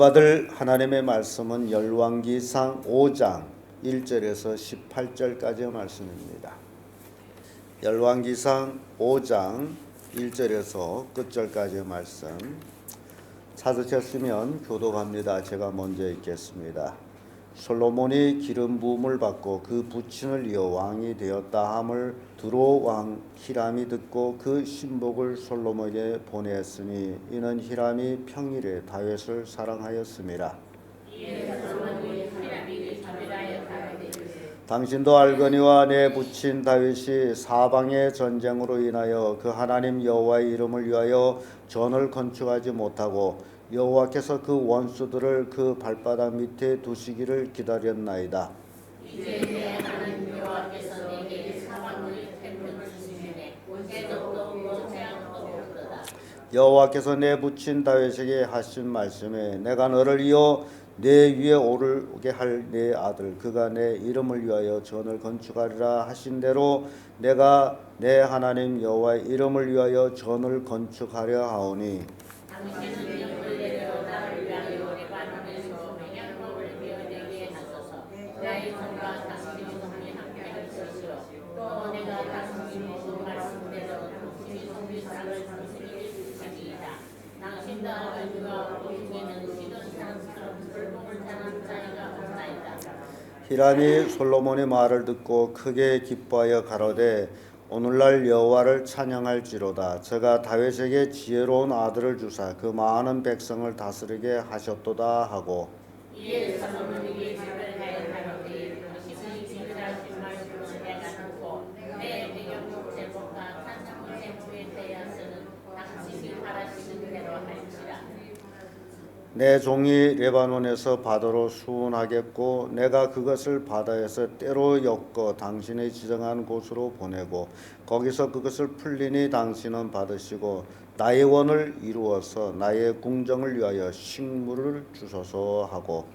받을 하나님의 말씀은 열왕기상 5장 1절에서 18절까지의 말씀입니다. 열왕기상 5장 1절에서 끝절까지의 말씀 찾으셨으면 교독합니다. 제가 먼저 읽겠습니다. 솔로몬이 기름 부음을 받고 그 부친을 이어 왕이 되었다 함을 두로 왕 히람이 듣고 그 신복을 솔로몬에게 보내었으니 이는 히람이 평일에 다윗을 사랑하였음이라. 당신도 알거니와 내 부친 다윗이 사방의 전쟁으로 인하여 그 하나님 여호와의 이름을 위하여 전을 건축하지 못하고 여호와께서 그 원수들을 그 발바닥 밑에 두시기를 기다렸나이다. 이제 내 하나님 여호와께서 내게 사방의 템을 주시매 해적도 태양도 없도다. 여호와께서 내 부친 다윗에게 하신 말씀에 내가 너를 이어 내 위에 오르게 할 내 아들 그가 내 이름을 위하여 전을 건축하리라 하신 대로 내가 내 하나님 여호와의 이름을 위하여 전을 건축하려 하오니 당신은 영을 내려 나를 위하여 레바논에서 맹약목을 베어내게 하소서. 나의 손과 당신의 손이 함께 하시시오. 또 내가 당신이 모든 말씀대로 당신의 손이 쌀을 당신에게 주시리이다. 당신도 알거니와 우리 중에는 지금 사람처럼 불복을 당한 자가 없나이다. 히람이 솔로몬의 말을 듣고 크게 기뻐하여 가로되 오늘날 여호와를 찬양할지로다. 저가 다윗에게 지혜로운 아들을 주사 그 많은 백성을 다스리게 하셨도다 하고 이에 솔로몬에게 질문하여 가로되 당신이 지으라신 말씀을 내가 듣고 내 배경목 제목과 찬송의 제목에 대하여는 당신이 바라시는 대로 할지라. 내 종이 레바논에서 바다로 수운하겠고 내가 그것을 바다에서 때로 엮어 당신의 지정한 곳으로 보내고 거기서 그것을 풀리니 당신은 받으시고 나의 원을 이루어서 나의 궁정을 위하여 식물을 주소서 하고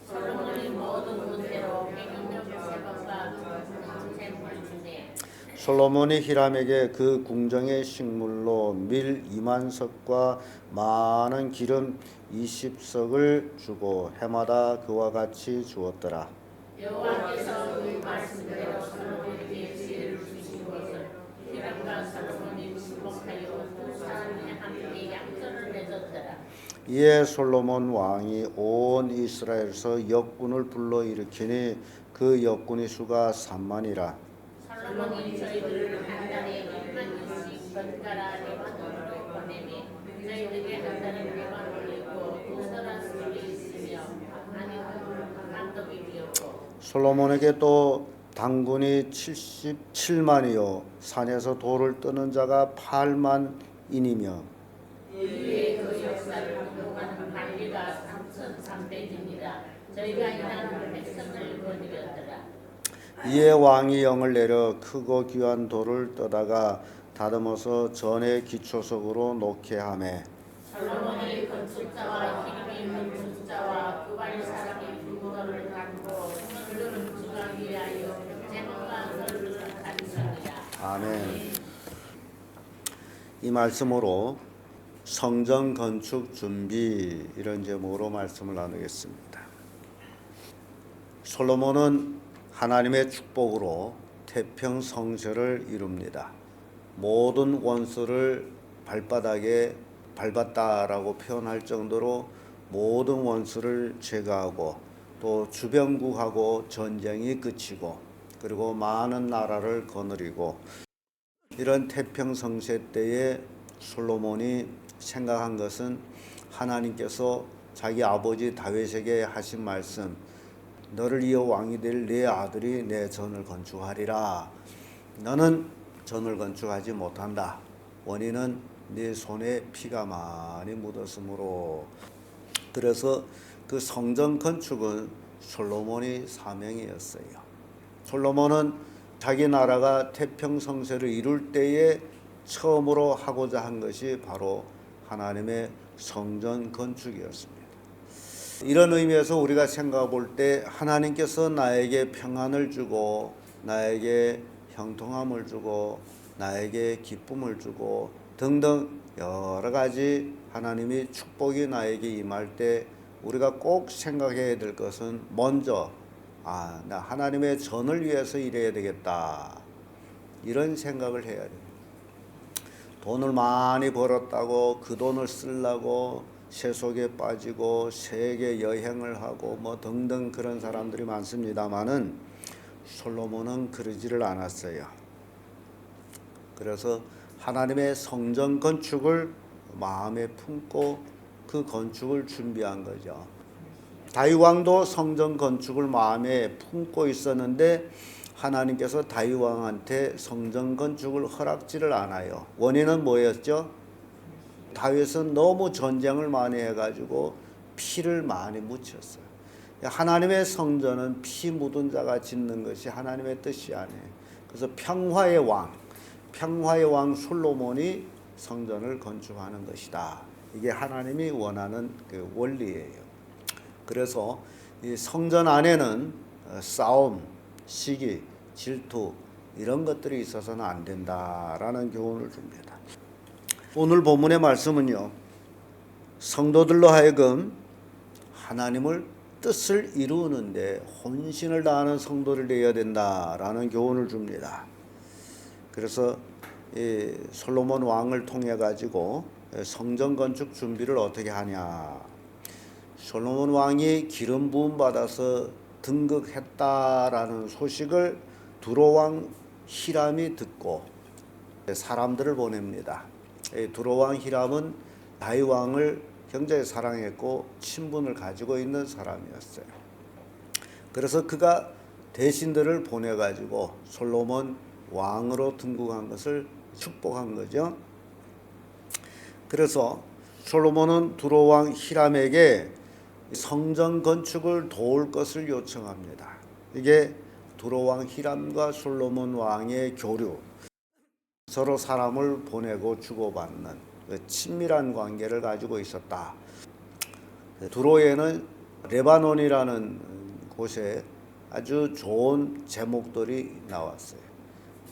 솔로몬이 모든 문대로 백인적 제법과 제물을 주네. 솔로몬이 히람에게 그 궁정의 식물로 밀 2만 석과 많은 기름 20석을 주고 해마다 그와 같이 주었더라. 여호와께서 그 말씀대로 솔로몬에게 지혜를 주신 것을 히람과 솔로몬이 축복하여 두 사람이 함께 약속을 맺었더라. 이에 솔로몬 왕이 온 이스라엘에서 역군을 불러 일으키니 그 역군의 수가 3만이라. 솔로몬이 저희들을 한 달에 1만 2씩 번갈아 레바논으로 보내매 저희들이 한 달에 레바논에 있고 두서란 속에 있으며 안독이 되었고 솔로몬에게 또 당군이 77만이요 산에서 돌을 뜨는 자가 8만인이며 이에 그 역사를 공동하는 관리가 3,300입니다. 저희가 이난 백성을 거느렸더라. 이에 왕이 영을 내려 크고 귀한 돌을 떠다가 다듬어서 전의 기초석으로 놓게 하매 솔로몬이 건축자와 히람이 건축자와 그발 사람이 불구를 담고 그들은 주가 위하여 제목과 그를 가르치니라. 아멘. 이 말씀으로 성전 건축 준비 이런 제목으로 말씀을 나누겠습니다. 솔로몬은 하나님의 축복으로 태평 성전을 이룹니다. 모든 원수를 발바닥에 밟았다라고 표현할 정도로 모든 원수를 제거하고 또 주변국하고 전쟁이 그치고 그리고 많은 나라를 거느리고 이런 태평 성세 때에 솔로몬이 생각한 것은 하나님께서 자기 아버지 다윗에게 하신 말씀 너를 이어 왕이 될 내 아들이 내 전을 건축하리라. 너는 전을 건축하지 못한다. 원인은 네 손에 피가 많이 묻었으므로. 그래서 그 성전 건축은 솔로몬의 사명이었어요. 솔로몬은 자기 나라가 태평성세를 이룰 때에 처음으로 하고자 한 것이 바로 하나님의 성전 건축이었습니다. 이런 의미에서 우리가 생각해 볼 때 하나님께서 나에게 평안을 주고 나에게 형통함을 주고 나에게 기쁨을 주고 등등 여러 가지 하나님이 축복이 나에게 임할 때 우리가 꼭 생각해야 될 것은 먼저 나 하나님의 전을 위해서 일해야 되겠다. 이런 생각을 해야 돼요. 돈을 많이 벌었다고 그 돈을 쓰려고 세속에 빠지고 세계 여행을 하고 뭐 등등 그런 사람들이 많습니다만은 솔로몬은 그러지를 않았어요. 그래서 하나님의 성전 건축을 마음에 품고 그 건축을 준비한 거죠. 다윗 왕도 성전 건축을 마음에 품고 있었는데 하나님께서 다윗 왕한테 성전 건축을 허락지를 않아요. 원인은 뭐였죠? 다윗은 너무 전쟁을 많이 해가지고 피를 많이 묻혔어요. 하나님의 성전은 피 묻은 자가 짓는 것이 하나님의 뜻이 아니에요. 그래서 평화의 왕 솔로몬이 성전을 건축하는 것이다. 이게 하나님이 원하는 그 원리예요. 그래서 이 성전 안에는 싸움, 시기, 질투 이런 것들이 있어서는 안 된다라는 교훈을 줍니다. 오늘 본문의 말씀은요, 성도들로 하여금 하나님을 뜻을 이루는데 혼신을 다하는 성도를 되어야 된다라는 교훈을 줍니다. 그래서 이 솔로몬 왕을 통해 가지고 성전 건축 준비를 어떻게 하냐. 솔로몬 왕이 기름 부음 받아서 등극했다라는 소식을 두로 왕 히람이 듣고 사람들을 보냅니다. 두로 왕 히람은 다윗 왕을 굉장히 사랑했고 친분을 가지고 있는 사람이었어요. 그래서 그가 대신들을 보내 가지고 솔로몬 왕으로 등극한 것을 축복한 거죠. 그래서 솔로몬은 두로 왕 히람에게 성전 건축을 도울 것을 요청합니다. 이게 두로 왕 히람과 솔로몬 왕의 교류, 서로 사람을 보내고 주고받는 친밀한 관계를 가지고 있었다. 두로에는 레바논이라는 곳에 아주 좋은 제목들이 나왔어요.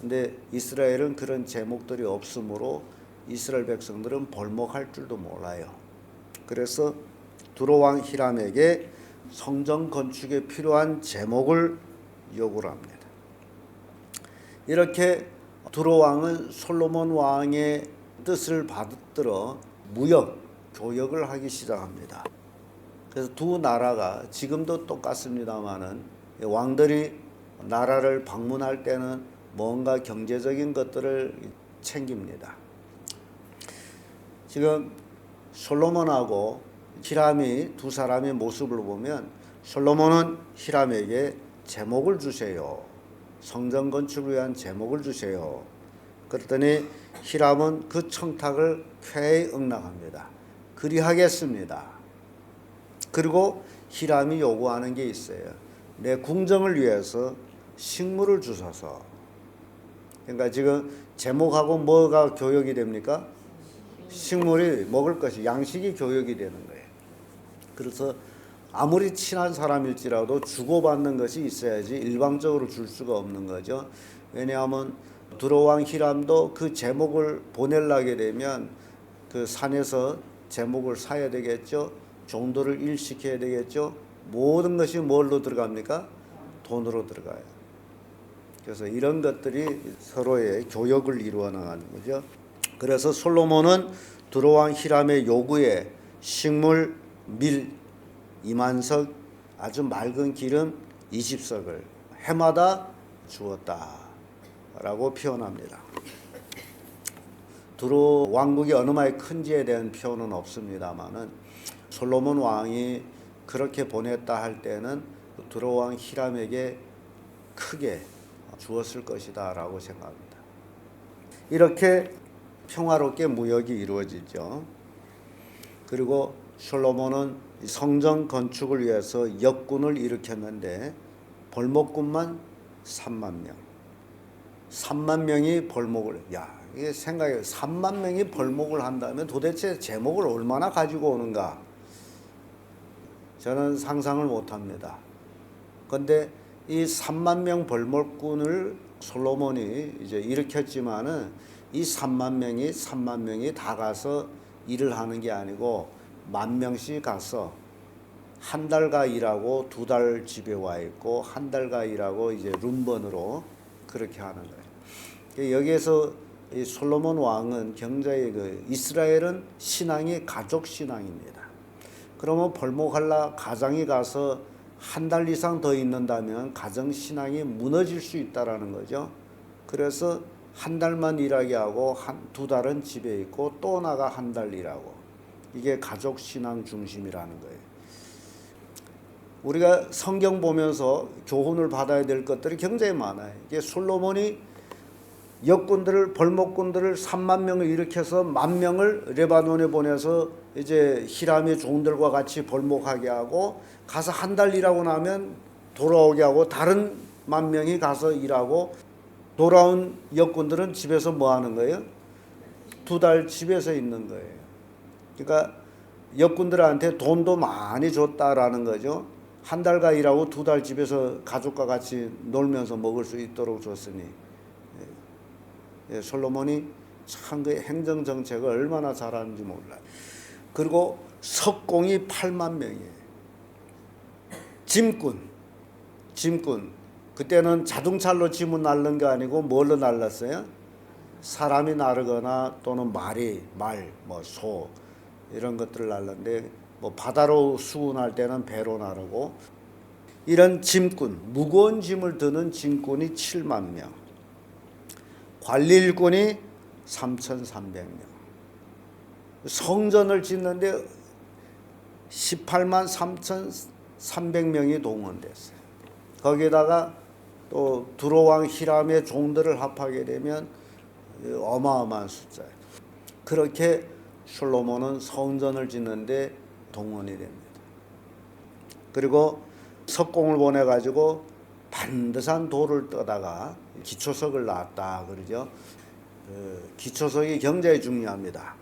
근데 이스라엘은 그런 제목들이 없으므로 이스라엘 백성들은 벌목할 줄도 몰라요. 그래서 두로 왕 히람에게 성전 건축에 필요한 제목을 요구를 합니다. 이렇게 두로 왕은 솔로몬 왕의 뜻을 받들어 무역, 교역을 하기 시작합니다. 그래서 두 나라가 지금도 똑같습니다마는 왕들이 나라를 방문할 때는 뭔가 경제적인 것들을 챙깁니다. 지금 솔로몬하고 히람이 두 사람의 모습을 보면 솔로몬은 히람에게 제목을 주세요. 성전 건축을 위한 제목을 주세요. 그랬더니 히람은 그 청탁을 쾌히 응낙합니다. 그리하겠습니다. 그리고 히람이 요구하는 게 있어요. 내 궁정을 위해서 식물을 주소서. 그러니까 지금 제목하고 뭐가 교역이 됩니까? 식물이 먹을 것이 양식이 교역이 되는 거예요. 그래서 아무리 친한 사람일지라도 주고받는 것이 있어야지 일방적으로 줄 수가 없는 거죠. 왜냐하면 두로 왕 히람도 그 제목을 보내려게 되면 그 산에서 제목을 사야 되겠죠. 종도를 일시켜야 되겠죠. 모든 것이 뭘로 들어갑니까? 돈으로 들어가요. 그래서 이런 것들이 서로의 교역을 이루어 나가는 거죠. 그래서 솔로몬은 두로 왕 히람의 요구에 식물, 밀 2만 석, 아주 맑은 기름 20석을 해마다 주었다라고 표현합니다. 두로 왕국이 어느 마이 큰지에 대한 표현은 없습니다만은 솔로몬 왕이 그렇게 보냈다 할 때는 두로 왕 히람에게 크게 주었을 것이다라고 생각합니다. 이렇게 평화롭게 무역이 이루어지죠. 그리고 솔로몬은 성전 건축을 위해서 역군을 일으켰는데 벌목군만 3만 명. 3만 명이 벌목을, 이게 생각해요. 3만 명이 벌목을 한다면 도대체 제목을 얼마나 가지고 오는가? 저는 상상을 못합니다. 그런데 이 3만 명 벌목군을 솔로몬이 이제 일으켰지만은 이 3만 명이 다 가서 일을 하는 게 아니고 10,000명씩 가서 한 달가 일하고 2달 집에 와 있고 한 달가 일하고 이제 룸번으로 그렇게 하는 거예요. 여기에서 이 솔로몬 왕은 굉장히 이스라엘은 신앙이 가족 신앙입니다. 그러면 벌목할라 가장이 가서 한 달 이상 더 있는다면 가정 신앙이 무너질 수 있다라는 거죠. 그래서 한 달만 일하게 하고 2달은 집에 있고 또 나가 한 달 일하고, 이게 가족 신앙 중심이라는 거예요. 우리가 성경 보면서 교훈을 받아야 될 것들이 굉장히 많아요. 이게 솔로몬이 역군들을, 벌목군들을 3만 명을 일으켜서 10,000명을 레바논에 보내서 이제 히람의 종들과 같이 벌목하게 하고, 가서 한 달 일하고 나면 돌아오게 하고, 다른 10,000명이 가서 일하고, 돌아온 역군들은 집에서 뭐 하는 거예요? 2달 집에서 있는 거예요. 그러니까 역군들한테 돈도 많이 줬다라는 거죠. 한 달가 일하고 2달 집에서 가족과 같이 놀면서 먹을 수 있도록 줬으니, 솔로몬이 참 그 행정 정책을 얼마나 잘하는지 몰라요. 그리고 석공이 8만 명이에요. 짐꾼. 그때는 자동차로 짐을 날른 게 아니고 뭘로 날랐어요? 사람이 나르거나 또는 말, 소 이런 것들을 날랐는데, 바다로 수운할 때는 배로 나르고, 이런 짐꾼, 무거운 짐을 드는 짐꾼이 7만 명, 관리일꾼이 3,300명, 성전을 짓는데 18만 3,300명이 동원됐어요. 거기에다가 또 두로왕 히람의 종들을 합하게 되면 어마어마한 숫자예요. 그렇게 솔로몬은 성전을 짓는데 동원이 됩니다. 그리고 석공을 보내가지고 반듯한 돌을 떠다가 기초석을 놨다 그러죠. 기초석이 굉장히 중요합니다.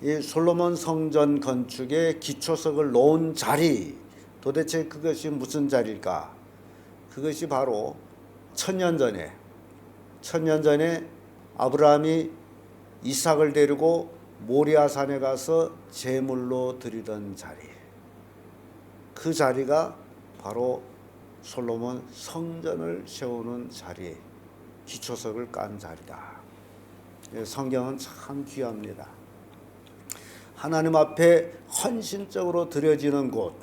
이 솔로몬 성전 건축에 기초석을 놓은 자리, 도대체 그것이 무슨 자리일까? 그것이 바로 천년 전에 아브라함이 이삭을 데리고 모리아산에 가서 제물로 드리던 자리, 그 자리가 바로 솔로몬 성전을 세우는 자리, 기초석을 깐 자리다. 성경은 참 귀합니다. 하나님 앞에 헌신적으로 드려지는 곳,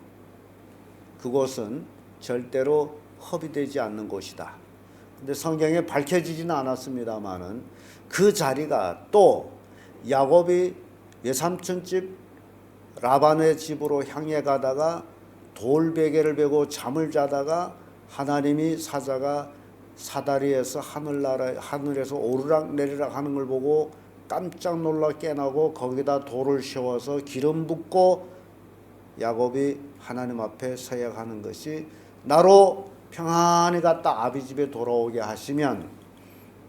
그곳은 절대로 허비되지 않는 곳이다. 근데 성경에 밝혀지지는 않았습니다만은 그 자리가 또 야곱이 외삼촌 집 라반의 집으로 향해 가다가 돌베개를 베고 잠을 자다가 하나님이 사자가 사다리에서 하늘에서 오르락 내리락 하는 걸 보고 깜짝 놀라 깨나고 거기다 돌을 세워서 기름 붓고 야곱이 하나님 앞에 서약하는 것이, 나로 평안히 갔다 아비 집에 돌아오게 하시면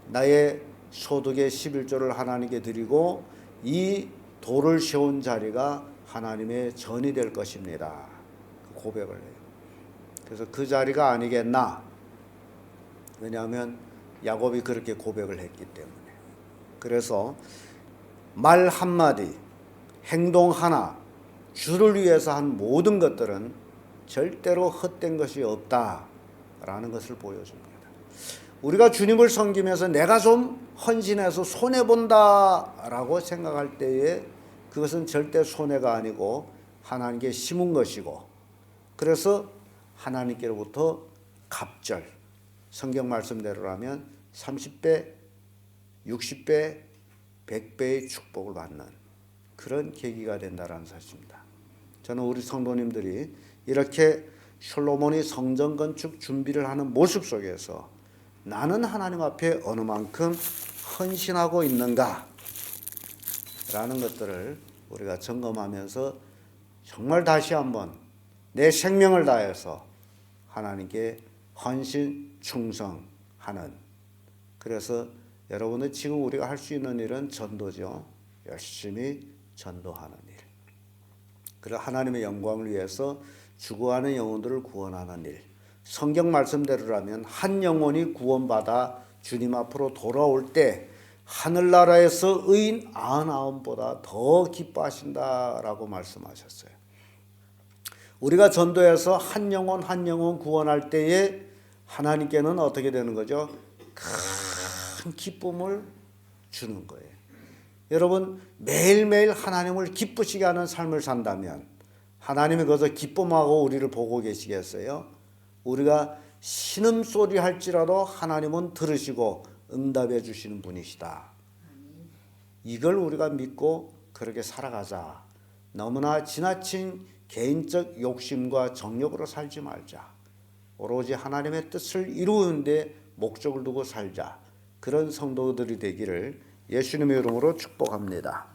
나의 소득의 11조를 하나님께 드리고 이 돌을 세운 자리가 하나님의 전이 될 것입니다. 그 고백을 해요. 그래서 그 자리가 아니겠나? 왜냐하면 야곱이 그렇게 고백을 했기 때문에. 그래서 말 한마디, 행동 하나, 주를 위해서 한 모든 것들은 절대로 헛된 것이 없다라는 것을 보여줍니다. 우리가 주님을 섬기면서 내가 좀 헌신해서 손해본다라고 생각할 때에 그것은 절대 손해가 아니고 하나님께 심은 것이고, 그래서 하나님께로부터 갑절, 성경 말씀대로라면 30배, 60배, 100배의 축복을 받는 그런 계기가 된다는 사실입니다. 저는 우리 성도님들이 이렇게 솔로몬이 성전 건축 준비를 하는 모습 속에서 나는 하나님 앞에 어느 만큼 헌신하고 있는가 라는 것들을 우리가 점검하면서 정말 다시 한번 내 생명을 다해서 하나님께 헌신 충성하는, 그래서 여러분은 지금 우리가 할 수 있는 일은 전도죠. 열심히 전도하는 일. 그리고 하나님의 영광을 위해서 죽어가는 영혼들을 구원하는 일. 성경 말씀대로라면 한 영혼이 구원받아 주님 앞으로 돌아올 때 하늘나라에서 의인 99보다 더 기뻐하신다라고 말씀하셨어요. 우리가 전도해서 한 영혼 한 영혼 구원할 때에 하나님께는 어떻게 되는 거죠? 큰 기쁨을 주는 거예요. 여러분 매일매일 하나님을 기쁘시게 하는 삶을 산다면 하나님이 거기서 기쁨하고 우리를 보고 계시겠어요? 우리가 신음소리 할지라도 하나님은 들으시고 응답해 주시는 분이시다. 이걸 우리가 믿고 그렇게 살아가자. 너무나 지나친 개인적 욕심과 정욕으로 살지 말자. 오로지 하나님의 뜻을 이루는 데 목적을 두고 살자. 그런 성도들이 되기를 예수님의 이름으로 축복합니다.